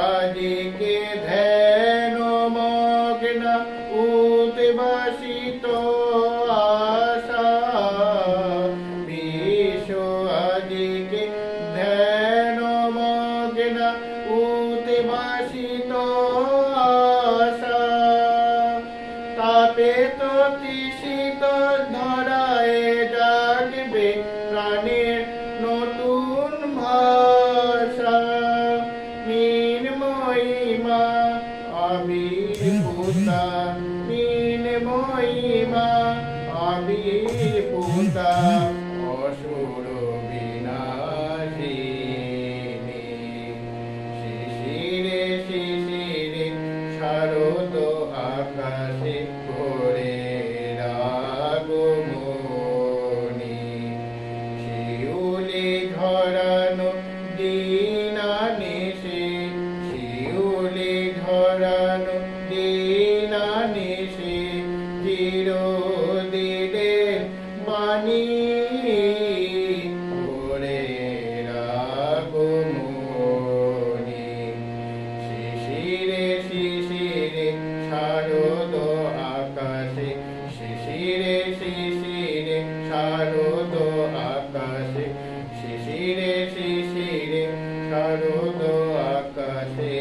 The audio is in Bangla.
আদিকে ধ্যান মগ্ন উদ্ভাসিত আশা বিশ্ব আদিকে ধ্যান মগ্ন উদ্ভাসিত আশা তাপে তৃষিত ধরায় জাগবে প্রাণের নতুন ভাষা মহিমা আবির্ভূতা মহিমা আবির্ভূতা অসুর বিনাশিনী শিশিরে শিশিরে শারদ আকাশে ভোরে আগমনী শিউলি ঝরানো দিনানিশে শিউলি ঝরানো দিনানিশে চিরদিনের বাণী ভোরে আগমনী শিশিরে শিশিরে শারদ আকাশে শিশিরে শিশিরে শারদ আকাশে শিশিরে শিশিরে শারদ আকাশে